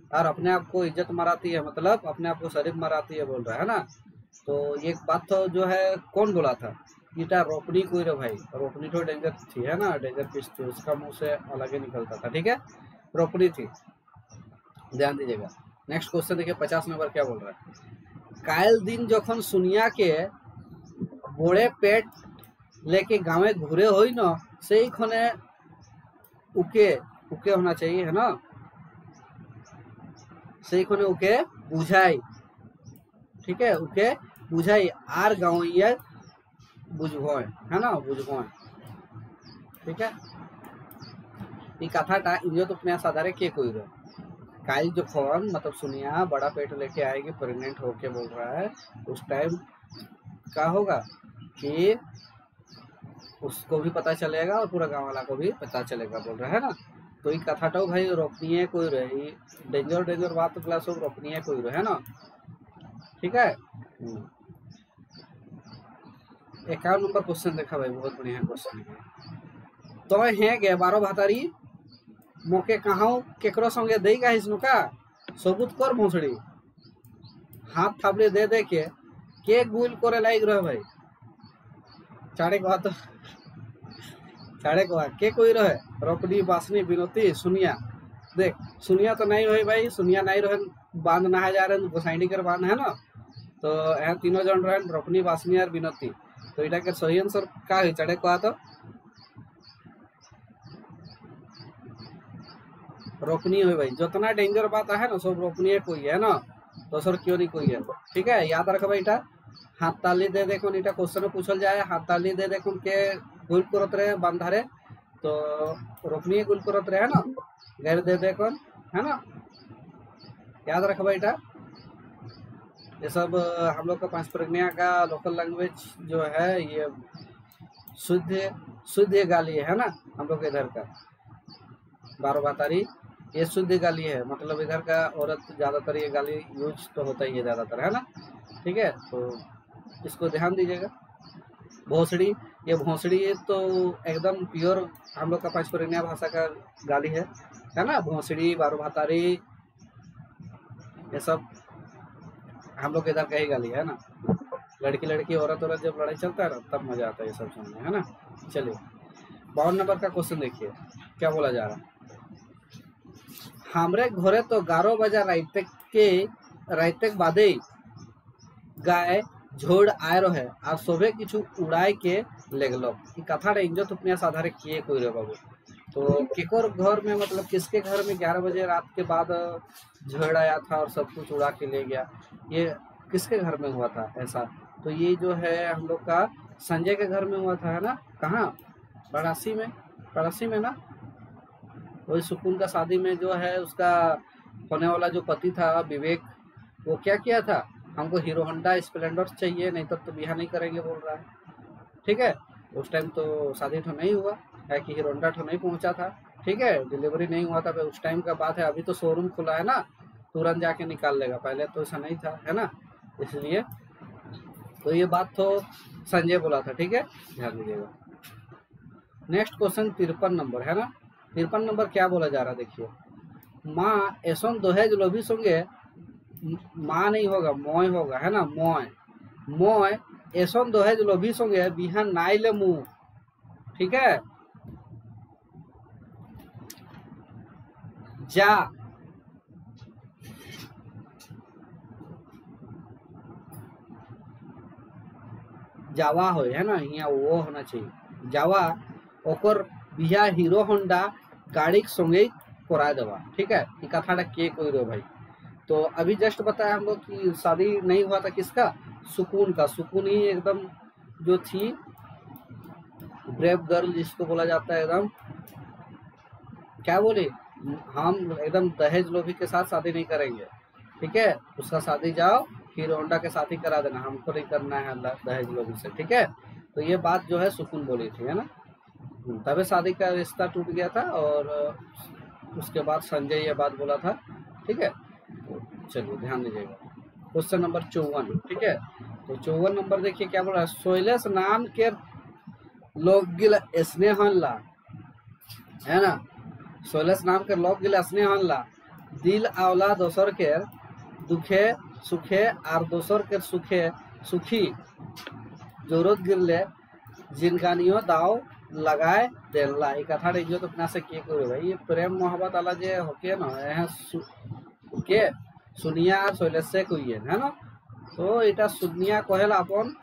और अपने आप को इज्जत मराती है, मतलब अपने आप को शरीफ मराती है बोल रहा है ना। तो ये बात तो जो है कौन बोला था, इटा रोपनी कोई रे भाई, रोपनी तो डेंजर थी, है ना, डेंजर फिश थी, उसका मुंह से अलग ही निकलता था, ठीक है, रोपनी थी, ध्यान दीजिएगा। नेक्स्ट क्वेश्चन देखिए 50 नंबर क्या बोल रहा है, कायल दिन जखन सुनिया के बोड़े पेट लेके गाँवे घूरे हो न से खने उके उके होना चाहिए, है ना, से खने उके बुझाई, ठीक है, उके बुझाई आर गाँव ये बुझभय, है ना, बुझभय, ठीक है। ये कथाटा इज्जत उपन्यास आधारे के कोई रो, काल जो फौरन मतलब सुनिया बड़ा पेट लेके आएगी प्रेग्नेंट होके बोल रहा है, उस टाइम क्या होगा कि उसको भी पता चलेगा और पूरा गांव वाला को भी पता चलेगा बोल रहा है ना। तो ये कथाटा भाई रोकनी है कोई रही, डेंजर डेंजर बात तो क्लास रोकनी है कोई है ना, ठीक है। 51 नंबर क्वेश्चन देखा भाई, बहुत बढ़िया क्वेश्चन है। तो है गे 12 भातारी मोके कहा केकरो संगे दे का हिस्नुका सबूत कर भोसड़ी, हाथ थापड़े दे दे के गुल करे लाइक रहे भाई, चाड़े कहा तो चाड़े कहा के कोई रहे, रोकनी बासनी विनोती सुनिया, देख सुनिया तो नहीं रहे भाई, सुनिया नहीं रहे, बांध नहा जा रहे गोसाइडी कर बांध, है ना। तो यहाँ तीनों जन रहे रोकनी बासनी और विनोती, तो इटा के सही आंसर का है चाड़े कहा तो रोकनी है भाई, जितना डेंजर बात है ना सब रोकनी है कोई, है ना। दोसर क्यों नहीं कोई है। ठीक है, याद रखो बेटा। हाथ ताली दे देखो इटा क्वेश्चन पूछल जाए, हाथ ताली दे देखो के गुल करत रहे बांधारे तो रोपनी गुल करत रहे है ना, गैर दे देखो है ना, याद रखो बेटा। ये सब हम लोग का पांच प्रज्ञा का लोकल लैंग्वेज जो है ये शुद्ध शुद्ध गाली है ना, हम लोग इधर का बारो बातारी ये शुद्ध गाली है, मतलब इधर का औरत ज्यादातर ये गाली यूज तो होता ही है ज्यादातर है ना। ठीक है, तो इसको ध्यान दीजिएगा। भोसड़ी, ये भोसड़ी तो एकदम प्योर हम लोग का पांच प्रज्ञा भाषा का गाली है ना। भोसड़ी, बारो भातारी ये सब हम लोग इधर का ही गाली है ना। लड़की लड़की औरत औरत जब लड़ाई चलता है ना तब मजा आता है ये सब सुनने है ना। चलिए 52 नंबर का क्वेश्चन देखिए क्या बोला जा रहा है। हमरे घरे तो 11 बजे राइते बादे गाय झोड़ आय रहे और सोबे किछु उड़ाई के लेगलो। ई कथाटा इंजत उपन्यास आधारे किए कोई रे बाबू। तो केकोर घर में मतलब किसके घर में 11 बजे रात के बाद झड़ आया था और सब कुछ उड़ा के ले गया, ये किसके घर में हुआ था ऐसा। तो ये जो है हम लोग का संजय के घर में हुआ था है ना। कहाँ, पड़ासी में ना। वही सुकून का शादी में जो है उसका होने वाला जो पति था विवेक, वो क्या किया था, हमको हीरो होंडा स्प्लेंडर चाहिए नहीं तो बिहा नहीं करेंगे बोल रहा है। ठीक है, उस टाइम तो शादी तो नहीं हुआ है कि हीरो होंडा तो नहीं पहुंचा था। ठीक है, डिलीवरी नहीं हुआ था, उस टाइम का बात है। अभी तो शोरूम खुला है ना, तुरंत जाके निकाल लेगा, पहले तो ऐसा नहीं था है ना, इसलिए तो ये बात तो संजय बोला था। ठीक है, ध्यान दीजिएगा। नेक्स्ट क्वेश्चन 53 नंबर है ना। 53 नंबर क्या बोला जा रहा है देखिए। माँ ऐसन दहेज लोभी संगे, माँ नहीं होगा मोय होगा है ना, मोय ऐसन दहेज लोभी संगे बिहान नाइले मुँह। ठीक है, जा जावा हो है ना, यहाँ वो होना चाहिए जावा ओकर बिहा हीरो होंडा गाड़ी के संगे करा देवा। ठीक है, ये कथाटा के कोई रो भाई। तो अभी जस्ट बताया हम लोग कि शादी नहीं हुआ था किसका, सुकून का। सुकून ही एकदम जो थी ब्रेव गर्ल जिसको बोला जाता है, एकदम क्या बोले, हम एकदम दहेज लोभी के साथ शादी नहीं करेंगे। ठीक है, उसका शादी जाओ हीरो होंडा के साथ ही करा देना, हमको नहीं करना है दहेज लोभी से। ठीक है, तो ये बात जो है सुकून बोली थी है ना, तभी शादी का रिश्ता टूट गया था और उसके बाद संजय ये बात बोला था। ठीक है, तो चलिए ध्यान दीजिएगा। Question number 54। ठीक है, तो 54 नंबर देखिए क्या बोल रहा है। शैलेश नाम के लोग गिला स्नेहला है ना, शैलेश नाम के लोग गिला स्नेहला दिल आवला दोसर के दुखे सुखे और दोसर के सुखे सुखी जरूरत गिरले जिनकानियो दाव लगाए देला। एक कथा जो तो अपना से के कोई भाई, ये प्रेम मोहब्बत वाला जे होके ना यहाँ के सुनिया और शैलेश से कोई है ना। तो इटा सुनिया कहेला अपन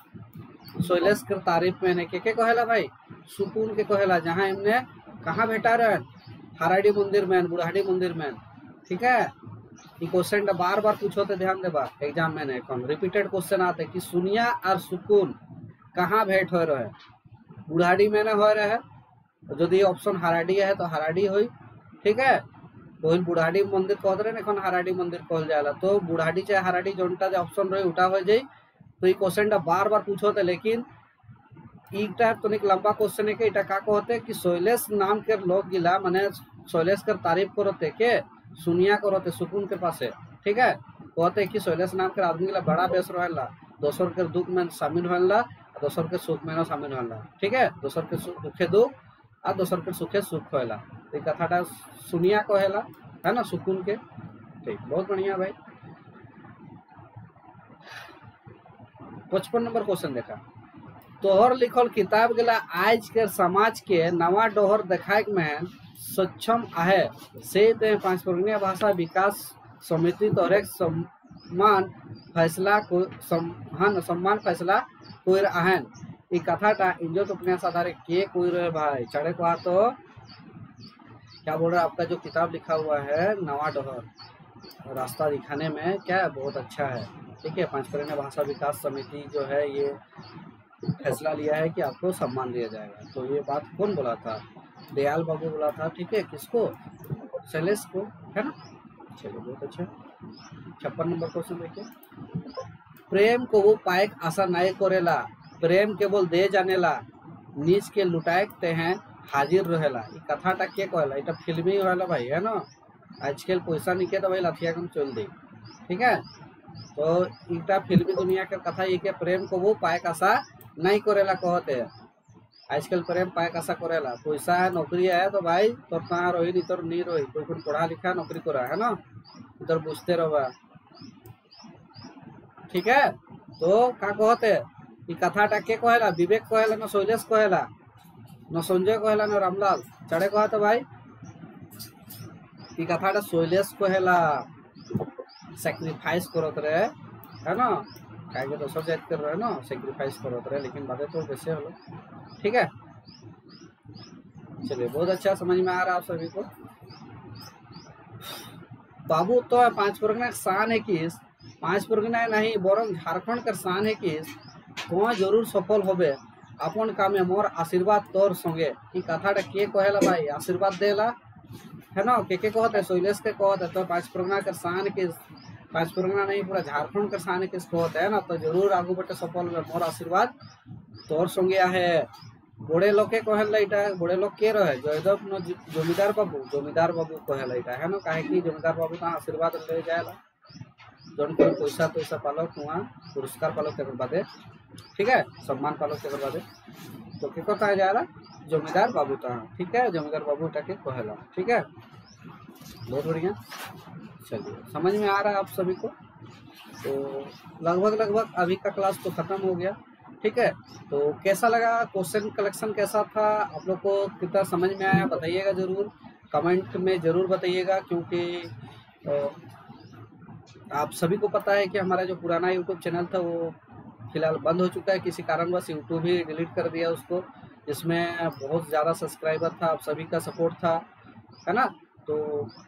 शैलेश के तारीफ में ने के कहेला भाई, सुकून के कहेला, जहाँ इमने कहाँ भेटा रहे हराडी मंदिर में, बुढ़ाडी मंदिर में। ठीक है, ये क्वेश्चन बार बार पूछो तो ध्यान देबा एग्जाम में ने रिपीटेड क्वेश्चन आते कि सुनिया और सुकून कहाँ भेंट हो रहे, बुढ़ाडी में हो रहे, यदि ऑप्शन हराडी है तो हराडी हुई। ठीक है, तो बुढ़ाडी मंदिर कहते रहे हराडी मंदिर कहल जाएगा, तो बुढ़ाडी चाहे हराडी जोनटा ऑप्शन रही उठा हो जाए। तो ये क्वेश्चन बार बार पूछो थे, लेकिन इटा तो लंबा क्वेश्चन है कि इटा का कहते कि शैलेश नाम के लोग गिला माने शैलेश कर तारीफ करते के सुनिया करते सुकून के पास है। ठीक है, कहते कि शैलेश नाम के आदमी गिला बड़ा बेस रहेला, दोसर के दुख में शामिल होला, दोसर के सुख में शामिल होला। ठीक है, दोसर के दुखे दुख और दोसर के सुखे सुख होला। तो कथाटा सुनिया कहेला है ना सुकून के। ठीक, बहुत बढ़िया भाई। 55 नंबर क्वेश्चन देखा। तोहर लिखल किताब गला आज के समाज के नवा डोहर देखाए में सक्षम आहे से ते पांच प्रज्ञा भाषा विकास समिति तोहरे सम्मान फैसला को सम्मान फैसला कोई आहन। ये कथाटा इंजत उपन्यास आधारे के कोई रहे भाई चढ़े को तो क्या बोल रहा है, आपका जो किताब लिखा हुआ है नवा डोहर, रास्ता दिखाने में क्या है, बहुत अच्छा है। ठीक है, पंचकर्ण्य भाषा विकास समिति जो है ये फैसला लिया है कि आपको सम्मान दिया जाएगा। तो ये बात कौन बोला था? दयाल बाबू बोला था। ठीक है, किसको? शैलेश को, है ना। चलिए बहुत अच्छा। 56 नंबर क्वेश्चन देखिए। प्रेम को वो पाएक आशा नाय करेला, प्रेम केवल दे जानेला, नीच के लुटाए ते हैं हाजिर रहेला। ये कथाटा के कहला? এটা फिल्मी होला भाई, है ना। आजकल पैसा निके तो भाई लाथिया कम चल दे। ठीक है, तो इटा फिल्मी दुनिया का कथा ये कि प्रेम को वो पाएक आशा नहीं करेला कहते हैं। आजकल प्रेम पाएक आशा करेला, पैसा है नौकरी है तो भाई तोर कहाँ रही नहीं तोर नहीं रही, कोई कोई पढ़ा लिखा नौकरी करा है ना, इधर बुझते रहो। ठीक है, तो का कहते ये कथाटा के कहेला? विवेक कहेला ना शैलेश कहेला ना संजय कहेला ना रामलाल चढ़े कहते भाई? ये कथाटा शैलेश कहेला। सैक्रिफाइस करत रहे, है ना, कहे दोसर जात कर रहे ना, सैक्रिफाइस करत रहे, लेकिन बातें तो वैसे हलो। ठीक है, चलिए बहुत अच्छा, समझ में आ रहा है आप सभी को। बाबू तो है पांच परगना शान है किस, पांच परगना नहीं बरং झारखंड का शान है किस, तो जरूर सफल होबे अपन कामे मोर आशीर्वाद तोर संगे। ई कथाटा के कहेला भाई? आशीर्वाद देला, है ना। के कहते हैं? शैलेश के कहते हैं। तो पांच परगना का शान किस, पांच परगना नहीं पूरा झारखंड का शान किस कहते हैं ना, तो जरूर आगू बटे सफल होबे, मोर आशीर्वाद तोर संगे है। बड़े लोग के कहेला इटा, बड़े लोग के रहे जयदेव न जमीदार बाबू, जमीदार बाबू कहेला इटा, है ना। काहे कि जमीदार बाबू का आशीर्वाद ले जाएला, जौन के पैसा पैसा पालक हुआ, पुरस्कार पालक के बादे, ठीक है, सम्मान पालक के बादे, तो के कथा है जाएला जमीदार बाबू ता। ठीक है, जमीदार बाबू इटा के कहेला। ठीक है, बहुत बढ़िया। चलिए समझ में आ रहा है आप सभी को। तो लगभग अभी का क्लास तो खत्म हो गया। ठीक है, तो कैसा लगा, क्वेश्चन कलेक्शन कैसा था, आप लोग को कितना समझ में आया बताइएगा जरूर, कमेंट में जरूर बताइएगा। क्योंकि आप सभी को पता है कि हमारा जो पुराना यूट्यूब चैनल था वो फिलहाल बंद हो चुका है, किसी कारणवश यूट्यूब ही डिलीट कर दिया उसको, जिसमें बहुत ज़्यादा सब्सक्राइबर था, आप सभी का सपोर्ट था, है ना। तो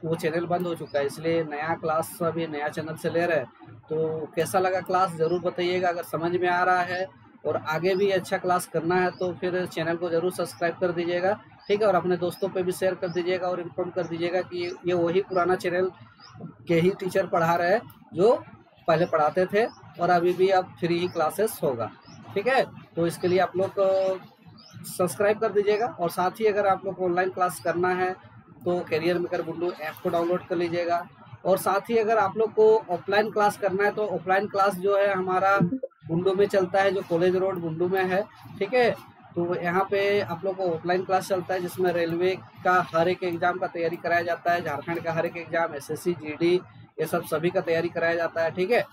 वो चैनल बंद हो चुका है, इसलिए नया क्लास अभी नया चैनल से ले रहे हैं। तो कैसा लगा क्लास ज़रूर बताइएगा। अगर समझ में आ रहा है और आगे भी अच्छा क्लास करना है तो फिर चैनल को ज़रूर सब्सक्राइब कर दीजिएगा। ठीक है, और अपने दोस्तों पे भी शेयर कर दीजिएगा और इन्फॉर्म कर दीजिएगा कि ये वही पुराना चैनल के ही टीचर पढ़ा रहे हैं जो पहले पढ़ाते थे, और अभी भी अब फ्री ही क्लासेस होगा। ठीक है, तो इसके लिए आप लोग सब्सक्राइब कर दीजिएगा। और साथ ही अगर आप लोग को ऑनलाइन क्लास करना है तो कैरियर मेकर बुंडू ऐप को डाउनलोड कर लीजिएगा। और साथ ही अगर आप लोग को ऑफलाइन क्लास करना है तो ऑफलाइन क्लास जो है हमारा बुंडू में चलता है, जो कॉलेज रोड बुंडू में है। ठीक है, तो यहाँ पे आप लोग को ऑफलाइन क्लास चलता है, जिसमें रेलवे का हर एक एग्जाम का तैयारी कराया जाता है, झारखंड का हर एक एग्जाम, एसएससी जीडी, ये सब सभी का तैयारी कराया जाता है। ठीक है,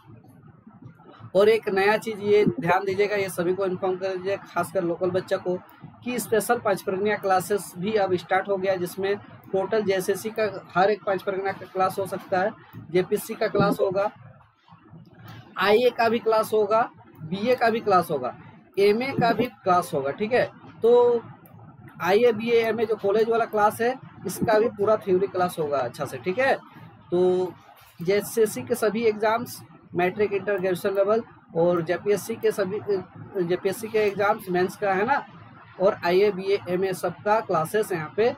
और एक नया चीज़ ये ध्यान दीजिएगा, ये सभी को इन्फॉर्म कर दीजिए, खासकर लोकल बच्चा को, कि स्पेशल पाँच परगना क्लासेस भी अब स्टार्ट हो गया, जिसमें टोटल जेएसएससी का हर एक पाँच परगना का क्लास हो सकता है, जेपीएससी का क्लास होगा, आईए का भी क्लास होगा, बीए का भी क्लास होगा, एमए का भी क्लास होगा। ठीक है, तो आईए बीए एमए जो कॉलेज वाला क्लास है इसका भी पूरा थ्योरी क्लास होगा अच्छा से। ठीक है, तो जेएसएससी के सभी exams, matric inter graduation level, और जेपीएससी के एग्जाम्स मेंस का, है ना, और आईए बीए एमए सबका क्लासेस यहाँ पे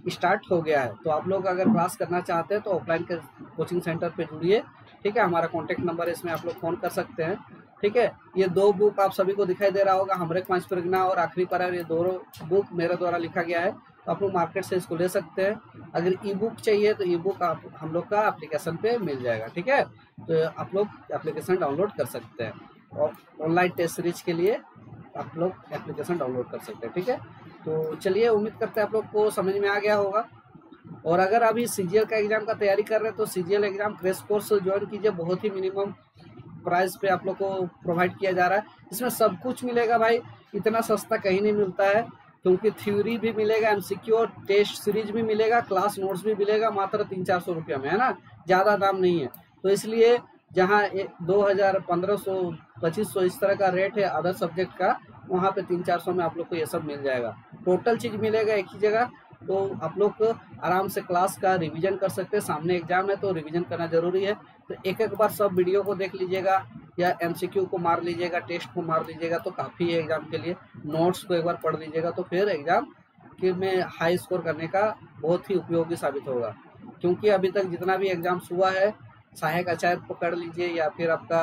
स्टार्ट हो गया है। तो आप लोग अगर क्लास करना चाहते हैं तो ऑफलाइन के कोचिंग सेंटर पे जुड़िए। ठीक है, हमारा कॉन्टैक्ट नंबर है, इसमें आप लोग फ़ोन कर सकते हैं। ठीक है, ये दो बुक आप सभी को दिखाई दे रहा होगा, हमरे पाँच परगना और आखिरी पारा, ये दोनों बुक मेरे द्वारा लिखा गया है, तो आप लोग मार्केट से इसको ले सकते हैं। अगर ई बुक चाहिए तो ई बुक आप हम लोग का एप्लीकेशन पे मिल जाएगा। ठीक है, तो आप लोग एप्लीकेशन डाउनलोड कर सकते हैं, और ऑनलाइन टेस्ट सीरीज के लिए आप लोग एप्लीकेशन डाउनलोड कर सकते हैं। ठीक है, तो चलिए, उम्मीद करते हैं आप लोग को समझ में आ गया होगा। और अगर अभी सीजीएल का एग्जाम का तैयारी कर रहे हैं तो CGL exam crash course join कीजिए, बहुत ही मिनिमम प्राइस पे आप लोग को प्रोवाइड किया जा रहा है। इसमें सब कुछ मिलेगा भाई, इतना सस्ता कहीं नहीं मिलता है, क्योंकि थ्योरी भी मिलेगा, एमसीक्यू और टेस्ट सीरीज भी मिलेगा, क्लास नोट्स भी मिलेगा, मात्र 300-400 रुपये में, है ना, ज़्यादा दाम नहीं है। तो इसलिए जहाँ 2000, 1500, 2500 इस तरह का रेट है अदर सब्जेक्ट का, वहाँ पे 300-400 में आप लोग को ये सब मिल जाएगा। टोटल चीज़ मिलेगा एक ही जगह, तो आप लोग आराम से क्लास का रिवीजन कर सकते हैं। सामने एग्जाम है तो रिवीजन करना जरूरी है। तो एक एक बार सब वीडियो को देख लीजिएगा या एमसीक्यू को मार लीजिएगा, टेस्ट को मार लीजिएगा तो काफ़ी है एग्जाम के लिए। नोट्स को एक बार पढ़ लीजिएगा तो फिर एग्जाम के में हाई स्कोर करने का बहुत ही उपयोगी साबित होगा। क्योंकि अभी तक जितना भी एग्जाम्स हुआ है, सहायक आचार्य पकड़ लीजिए या फिर आपका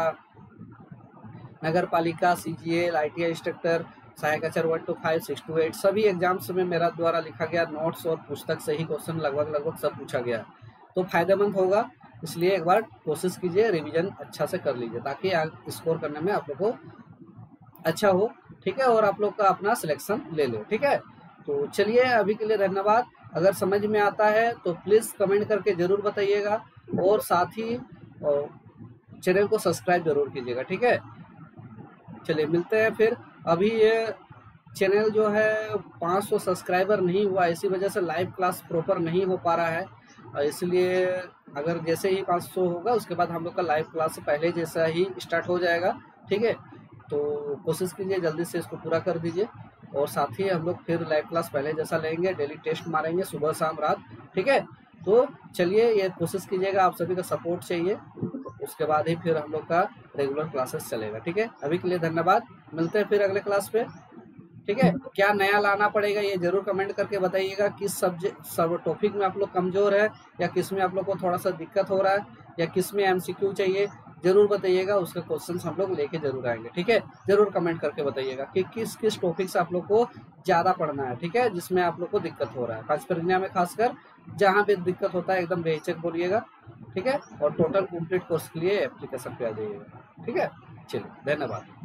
नगर पालिका, सीजीएल, आईटीआई इंस्ट्रक्टर, सहायक आचार्य 1 to 5, 6 to 8 सभी एग्जाम्स में मेरा द्वारा लिखा गया नोट्स और पुस्तक से ही क्वेश्चन लगभग सब पूछा गया। तो फायदेमंद होगा, इसलिए एक बार कोशिश कीजिए, रिवीजन अच्छा से कर लीजिए ताकि स्कोर करने में आप लोग को अच्छा हो। ठीक है, और आप लोग का अपना सिलेक्शन ले लो। ठीक है, तो चलिए अभी के लिए धन्यवाद। अगर समझ में आता है तो प्लीज़ कमेंट करके ज़रूर बताइएगा और साथ ही चैनल को सब्सक्राइब जरूर कीजिएगा। ठीक है, चलिए मिलते हैं फिर। अभी ये चैनल जो है 500 सब्सक्राइबर नहीं हुआ, इसी वजह से लाइव क्लास प्रॉपर नहीं हो पा रहा है, इसलिए अगर जैसे ही 500 होगा उसके बाद हम लोग का लाइव क्लास से पहले जैसा ही स्टार्ट हो जाएगा। ठीक है, तो कोशिश कीजिए जल्दी से इसको पूरा कर दीजिए और साथ ही हम लोग फिर लाइव क्लास पहले जैसा लेंगे, डेली टेस्ट मारेंगे सुबह शाम रात। ठीक है, तो चलिए ये कोशिश कीजिएगा, आप सभी का सपोर्ट चाहिए, उसके बाद ही फिर हम लोग का रेगुलर क्लासेस चलेगा। ठीक है, अभी के लिए धन्यवाद, मिलते हैं फिर अगले क्लास पे। ठीक है, क्या नया लाना पड़ेगा ये जरूर कमेंट करके बताइएगा। किस सब्जेक्ट सब टॉपिक में आप लोग कमजोर है या किस में आप लोग को थोड़ा सा दिक्कत हो रहा है या किस में एमसीक्यू चाहिए, जरूर बताइएगा। उसके क्वेश्चंस हम लोग लेके जरूर आएंगे। ठीक है, जरूर कमेंट करके बताइएगा कि किस किस टॉपिक से आप लोग को ज़्यादा पढ़ना है। ठीक है, जिसमें आप लोग को दिक्कत हो रहा है, खास प्रज्ञा में खासकर जहाँ भी दिक्कत होता है एकदम बेहिचक बोलिएगा। ठीक है, और टोटल कंप्लीट कोर्स के लिए एप्लीकेशन पे आ जाइएगा। ठीक है, चलिए धन्यवाद।